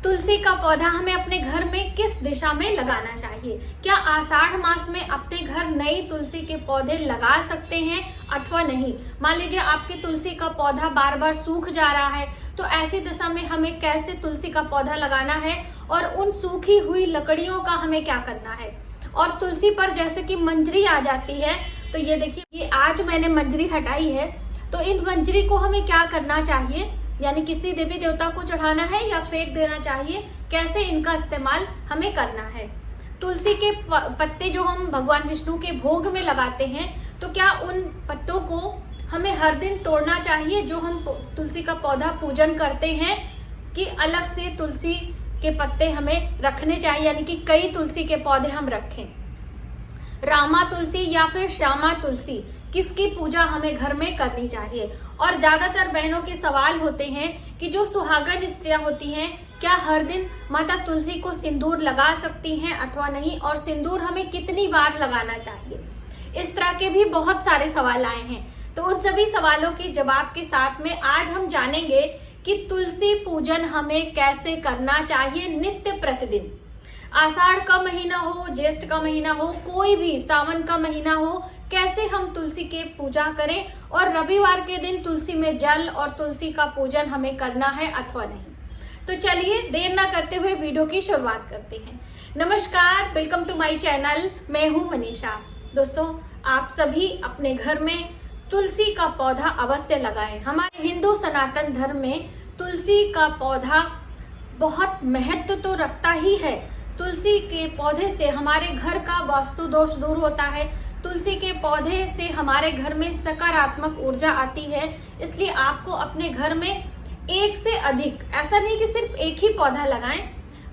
तुलसी का पौधा हमें अपने घर में किस दिशा में लगाना चाहिए? क्या आषाढ़ मास में अपने घर नई तुलसी के पौधे लगा सकते हैं अथवा नहीं? मान लीजिए आपके तुलसी का पौधा बार बार सूख जा रहा है, तो ऐसी दशा में हमें कैसे तुलसी का पौधा लगाना है और उन सूखी हुई लकड़ियों का हमें क्या करना है? और तुलसी पर जैसे कि मंजरी आ जाती है, तो ये देखिए, ये आज मैंने मंजरी हटाई है, तो इन मंजरी को हमें क्या करना चाहिए? यानी किसी देवी देवता को चढ़ाना है या फेंक देना चाहिए? कैसे इनका इस्तेमाल हमें करना है? तुलसी के पत्ते जो हम भगवान विष्णु के भोग में लगाते हैं, तो क्या उन पत्तों को हमें हर दिन तोड़ना चाहिए जो हम तुलसी का पौधा पूजन करते हैं, कि अलग से तुलसी के पत्ते हमें रखने चाहिए, यानी कि कई तुलसी के पौधे हम रखें? रामा तुलसी या फिर श्यामा तुलसी, किसकी पूजा हमें घर में करनी चाहिए? और ज्यादातर बहनों के सवाल होते हैं कि जो सुहागन स्त्रियां होती हैं, क्या हर दिन माता तुलसी को सिंदूर लगा सकती हैं अथवा नहीं, और सिंदूर हमें कितनी बार लगाना चाहिए? इस तरह के भी बहुत सारे सवाल आए हैं। तो उन सभी सवालों के जवाब के साथ में आज हम जानेंगे कि तुलसी पूजन हमें कैसे करना चाहिए नित्य प्रतिदिन। आषाढ़ का महीना हो, ज्येष्ठ का महीना हो, कोई भी सावन का महीना हो, कैसे हम तुलसी के पूजा करें, और रविवार के दिन तुलसी में जल और तुलसी का पूजन हमें करना है अथवा नहीं। तो चलिए देर ना करते हुए वीडियो की शुरुआत करते हैं। नमस्कार, वेलकम टू माय चैनल। मैं हूं मनीषा। दोस्तों, आप सभी अपने घर में तुलसी का पौधा अवश्य लगाएं। हमारे हिंदू सनातन धर्म में तुलसी का पौधा बहुत महत्व तो रखता ही है। तुलसी के पौधे से हमारे घर का वास्तु दोष दूर होता है। तुलसी के पौधे से हमारे घर में सकारात्मक ऊर्जा आती है। इसलिए आपको अपने घर में एक से अधिक, ऐसा नहीं कि सिर्फ एक ही पौधा लगाएं।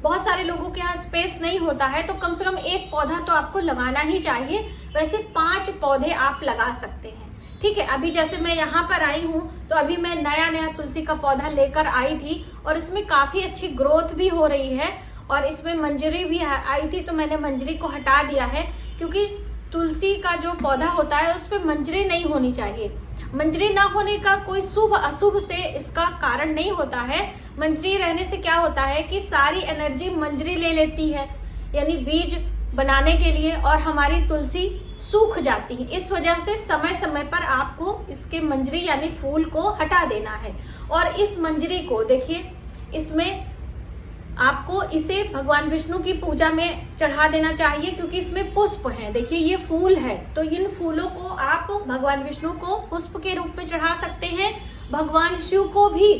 बहुत सारे लोगों के यहाँ स्पेस नहीं होता है, तो कम से कम एक पौधा तो आपको लगाना ही चाहिए। वैसे 5 पौधे आप लगा सकते हैं, ठीक है। अभी जैसे मैं यहाँ पर आई हूँ, तो अभी मैं नया तुलसी का पौधा लेकर आई थी और इसमें काफी अच्छी ग्रोथ भी हो रही है और इसमें मंजरी भी आई थी, तो मैंने मंजरी को हटा दिया है, क्योंकि तुलसी का जो पौधा होता है उस पर मंजरी नहीं होनी चाहिए। मंजरी ना होने का कोई शुभ अशुभ से इसका कारण नहीं होता है। मंजरी रहने से क्या होता है कि सारी एनर्जी मंजरी ले लेती है, यानी बीज बनाने के लिए, और हमारी तुलसी सूख जाती है। इस वजह से समय समय पर आपको इसके मंजरी यानी फूल को हटा देना है। और इस मंजरी को देखिए, इसमें आपको इसे भगवान विष्णु की पूजा में चढ़ा देना चाहिए, क्योंकि इसमें पुष्प हैं। देखिए, ये फूल है, तो इन फूलों को आप भगवान विष्णु को पुष्प के रूप में चढ़ा सकते हैं। भगवान शिव को भी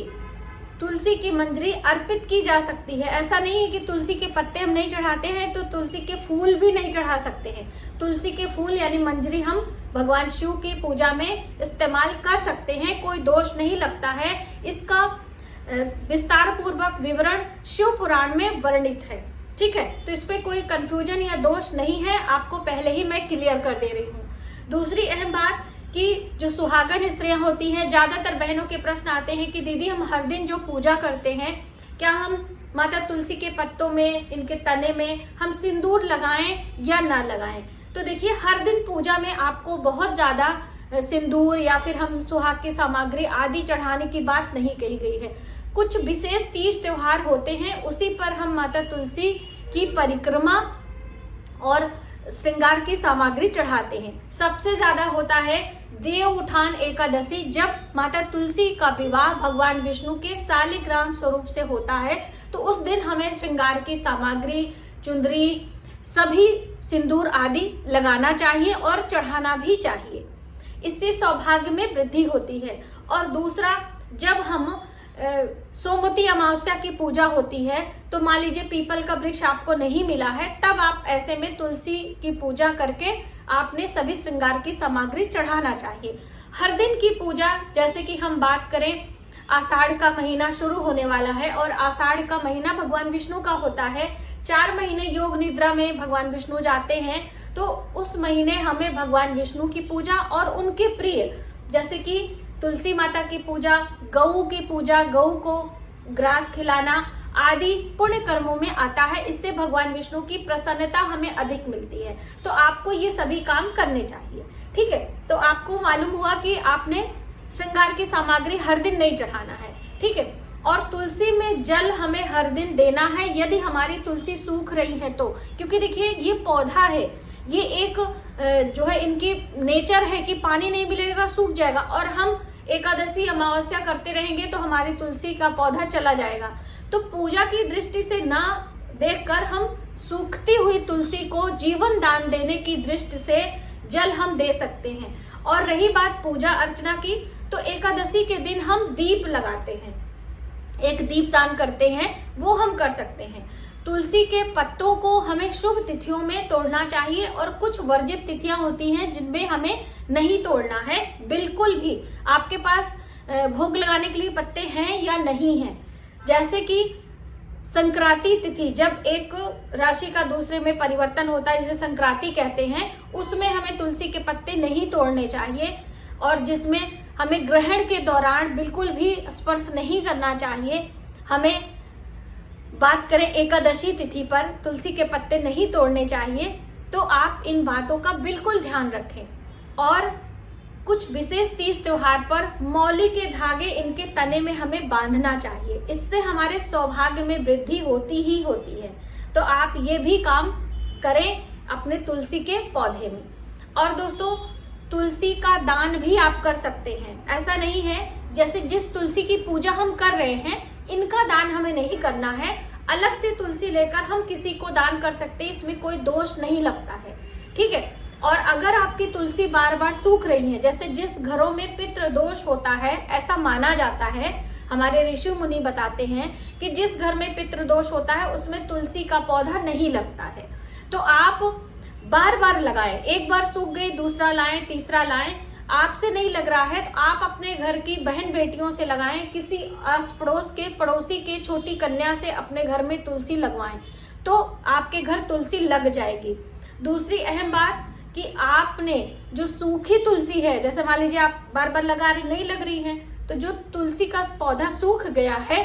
तुलसी की मंजरी अर्पित की जा सकती है। ऐसा नहीं है कि तुलसी के पत्ते हम नहीं चढ़ाते हैं तो तुलसी के फूल भी नहीं चढ़ा सकते हैं। तुलसी के फूल यानी मंजरी हम भगवान शिव की पूजा में इस्तेमाल कर सकते हैं, कोई दोष नहीं लगता है। इसका विस्तार पूर्वक विवरण शिव पुराण में वर्णित है, ठीक है। तो इस पे कोई कंफ्यूजन या दोष नहीं है, आपको पहले ही मैं क्लियर कर दे रही हूँ। दूसरी अहम बात कि जो सुहागन स्त्रियां होती हैं, ज्यादातर बहनों के प्रश्न आते हैं कि दीदी हम हर दिन जो पूजा करते हैं, क्या हम माता तुलसी के पत्तों में, इनके तने में हम सिंदूर लगाएं या ना लगाएं? तो देखिए, हर दिन पूजा में आपको बहुत ज्यादा सिंदूर या फिर हम सुहाग की सामग्री आदि चढ़ाने की बात नहीं कही गई है। कुछ विशेष तीज त्योहार होते हैं, उसी पर हम माता तुलसी की परिक्रमा और श्रृंगार की सामग्री चढ़ाते हैं। सबसे ज्यादा होता है देव उठान एकादशी, जब माता तुलसी का विवाह भगवान विष्णु के शालिग्राम स्वरूप से होता है, तो उस दिन हमें श्रृंगार की सामग्री, चुंदरी, सभी सिंदूर आदि लगाना चाहिए और चढ़ाना भी चाहिए। इससे सौभाग्य में वृद्धि होती है। और दूसरा, जब हम सोमवती अमावस्या की पूजा होती है, तो मान लीजिए पीपल का वृक्ष आपको नहीं मिला है, तब आप ऐसे में तुलसी की पूजा करके आपने सभी श्रृंगार की सामग्री चढ़ाना चाहिए। हर दिन की पूजा, जैसे कि हम बात करें, आषाढ़ का महीना शुरू होने वाला है और आषाढ़ का महीना भगवान विष्णु का होता है। 4 महीने योग निद्रा में भगवान विष्णु जाते हैं, तो उस महीने हमें भगवान विष्णु की पूजा और उनके प्रिय, जैसे कि तुलसी माता की पूजा, गऊ की पूजा, गऊ को ग्रास खिलाना आदि पुण्य कर्मों में आता है। इससे भगवान विष्णु की प्रसन्नता हमें अधिक मिलती है। तो आपको ये सभी काम करने चाहिए, ठीक है। तो आपको मालूम हुआ कि आपने श्रृंगार की सामग्री हर दिन नहीं चढ़ाना है, ठीक है। और तुलसी में जल हमें हर दिन देना है यदि हमारी तुलसी सूख रही है तो, क्योंकि देखिए ये पौधा है, ये एक जो है इनकी नेचर है कि पानी नहीं मिलेगा सूख जाएगा, और हम एकादशी अमावस्या करते रहेंगे तो हमारी तुलसी का पौधा चला जाएगा। तो पूजा की दृष्टि से ना देखकर हम सूखती हुई तुलसी को जीवन दान देने की दृष्टि से जल हम दे सकते हैं। और रही बात पूजा अर्चना की, तो एकादशी के दिन हम दीप लगाते हैं, एक दीप दान करते हैं, वो हम कर सकते हैं। तुलसी के पत्तों को हमें शुभ तिथियों में तोड़ना चाहिए, और कुछ वर्जित तिथियां होती हैं जिनमें हमें नहीं तोड़ना है बिल्कुल भी। आपके पास भोग लगाने के लिए पत्ते हैं या नहीं हैं, जैसे कि संक्रांति तिथि, जब एक राशि का दूसरे में परिवर्तन होता है जिसे संक्रांति कहते हैं, उसमें हमें तुलसी के पत्ते नहीं तोड़ने चाहिए, और जिसमें हमें ग्रहण के दौरान बिल्कुल भी स्पर्श नहीं करना चाहिए। हमें बात करें एकादशी तिथि पर तुलसी के पत्ते नहीं तोड़ने चाहिए, तो आप इन बातों का बिल्कुल ध्यान रखें। और कुछ विशेष तीज त्योहार पर मौली के धागे इनके तने में हमें बांधना चाहिए, इससे हमारे सौभाग्य में वृद्धि होती ही होती है। तो आप ये भी काम करें अपने तुलसी के पौधे में। और दोस्तों, तुलसी का दान भी आप कर सकते हैं। ऐसा नहीं है जैसे जिस तुलसी की पूजा हम कर रहे हैं इनका दान हमें नहीं करना है, अलग से तुलसी लेकर हम किसी को दान कर सकते हैं, इसमें कोई दोष नहीं लगता है, ठीक है। और अगर आपकी तुलसी बार बार सूख रही है, जैसे जिस घरों में पितृ दोष होता है, ऐसा माना जाता है, हमारे ऋषि मुनि बताते हैं कि जिस घर में पितृ दोष होता है उसमें तुलसी का पौधा नहीं लगता है। तो आप बार बार लगाएं, एक बार सूख गई दूसरा लाएं, तीसरा लाएं। आपसे नहीं लग रहा है तो आप अपने घर की बहन बेटियों से लगाएं, किसी आस पड़ोस के पड़ोसी के छोटी कन्या से अपने घर में तुलसी लगवाएं, तो आपके घर तुलसी लग जाएगी। दूसरी अहम बात कि आपने जो सूखी तुलसी है, जैसे मान लीजिए आप बार बार लगा रही, नहीं लग रही है, तो जो तुलसी का पौधा सूख गया है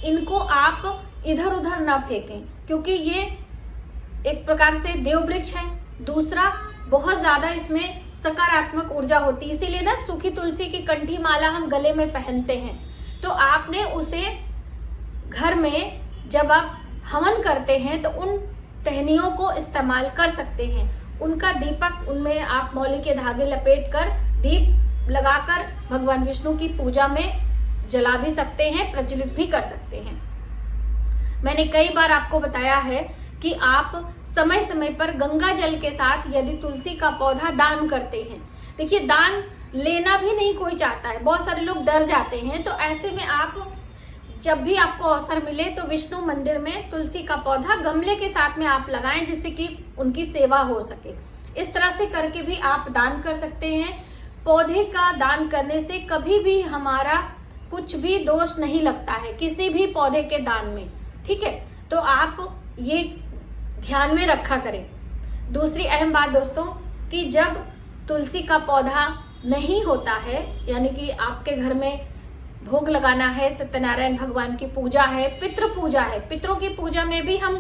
इनको आप इधर उधर ना फेंकें, क्योंकि ये एक प्रकार से देव वृक्ष है। दूसरा, बहुत ज्यादा इसमें सकारात्मक ऊर्जा होती है, इसीलिए ना सूखी तुलसी की कंठी माला हम गले में पहनते हैं। तो आपने उसे घर में जब आप हवन करते हैं तो उन टहनियों को इस्तेमाल कर सकते हैं। उनका दीपक, उनमें आप मौली के धागे लपेट कर दीप लगाकर भगवान विष्णु की पूजा में जला भी सकते हैं, प्रज्वलित भी कर सकते हैं। मैंने कई बार आपको बताया है कि आप समय समय पर गंगा जल के साथ यदि तुलसी का पौधा दान करते हैं, देखिए दान लेना भी नहीं कोई चाहता है, बहुत सारे लोग डर जाते हैं, तो ऐसे में आप जब भी आपको अवसर मिले तो विष्णु मंदिर में तुलसी का पौधा गमले के साथ में आप लगाएं, जिससे कि उनकी सेवा हो सके। इस तरह से करके भी आप दान कर सकते हैं। पौधे का दान करने से कभी भी हमारा कुछ भी दोष नहीं लगता है किसी भी पौधे के दान में, ठीक है। तो आप ये ध्यान में रखा करें। दूसरी अहम बात दोस्तों, कि जब तुलसी का पौधा नहीं होता है, यानी कि आपके घर में भोग लगाना है, सत्यनारायण भगवान की पूजा है, पितृ पूजा है, पितरों की पूजा में भी हम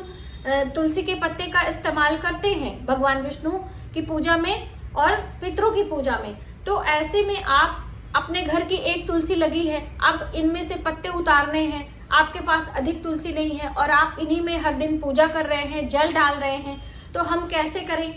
तुलसी के पत्ते का इस्तेमाल करते हैं, भगवान विष्णु की पूजा में और पितरों की पूजा में। तो ऐसे में आप अपने घर की एक तुलसी लगी है, अब इनमें से पत्ते उतारने हैं, आपके पास अधिक तुलसी नहीं है और आप इन्हीं में हर दिन पूजा कर रहे हैं, जल डाल रहे हैं, तो हम कैसे करें?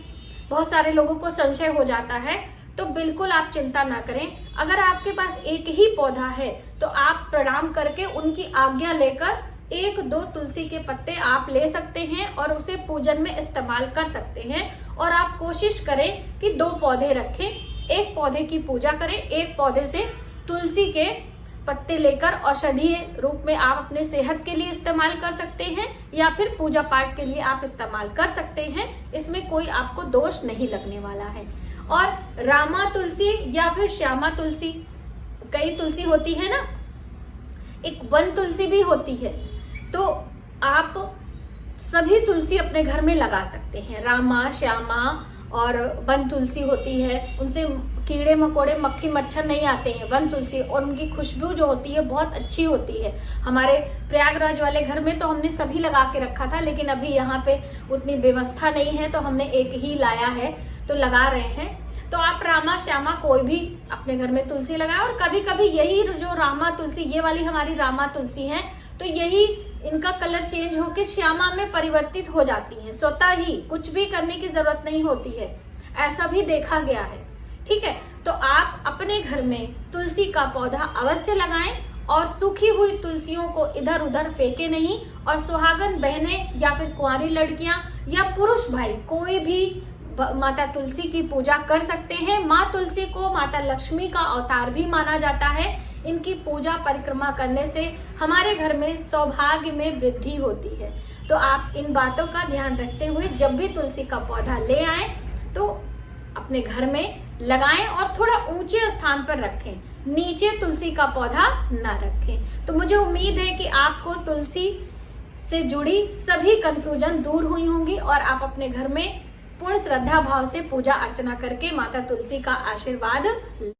बहुत सारे लोगों को संशय हो जाता है। तो बिल्कुल आप चिंता ना करें। अगर आपके पास एक ही पौधा है तो आप प्रणाम करके उनकी आज्ञा लेकर 1-2 तुलसी के पत्ते आप ले सकते हैं और उसे पूजन में इस्तेमाल कर सकते हैं। और आप कोशिश करें कि 2 पौधे रखें, एक पौधे की पूजा करें, एक पौधे से तुलसी के पत्ते लेकर औषधीय रूप में आप अपने सेहत के लिए इस्तेमाल कर सकते हैं या फिर पूजा पाठ के लिए आप इस्तेमाल कर सकते हैं। इसमें कोई आपको दोष नहीं लगने वाला है। और रामा तुलसी या फिर श्यामा तुलसी, कई तुलसी होती है ना, एक वन तुलसी भी होती है, तो आप सभी तुलसी अपने घर में लगा सकते हैं। रामा, श्यामा और वन तुलसी होती है, उनसे कीड़े मकोड़े मक्खी मच्छर नहीं आते हैं वन तुलसी, और उनकी खुशबू जो होती है बहुत अच्छी होती है। हमारे प्रयागराज वाले घर में तो हमने सभी लगा के रखा था, लेकिन अभी यहाँ पे उतनी व्यवस्था नहीं है तो हमने एक ही लाया है तो लगा रहे हैं। तो आप रामा श्यामा कोई भी अपने घर में तुलसी लगाएं। और कभी कभी यही जो रामा तुलसी, ये वाली हमारी रामा तुलसी है, तो यही इनका कलर चेंज होकर श्यामा में परिवर्तित हो जाती है स्वतः ही, कुछ भी करने की जरूरत नहीं होती है, ऐसा भी देखा गया है। ठीक है, तो आप अपने घर में तुलसी का पौधा अवश्य लगाएं और सूखी हुई तुलसियों को इधर उधर फेंके नहीं। और सुहागन बहनें या फिर कुंवारी लड़कियां या पुरुष भाई कोई भी माता तुलसी की पूजा कर सकते हैं। माँ तुलसी को माता लक्ष्मी का अवतार भी माना जाता है। इनकी पूजा परिक्रमा करने से हमारे घर में सौभाग्य में वृद्धि होती है। तो आप इन बातों का ध्यान रखते हुए जब भी तुलसी का पौधा ले आए तो अपने घर में लगाएं और थोड़ा ऊंचे स्थान पर रखें, नीचे तुलसी का पौधा न रखें। तो मुझे उम्मीद है कि आपको तुलसी से जुड़ी सभी कंफ्यूजन दूर हुई होंगी और आप अपने घर में पूर्ण श्रद्धा भाव से पूजा अर्चना करके माता तुलसी का आशीर्वाद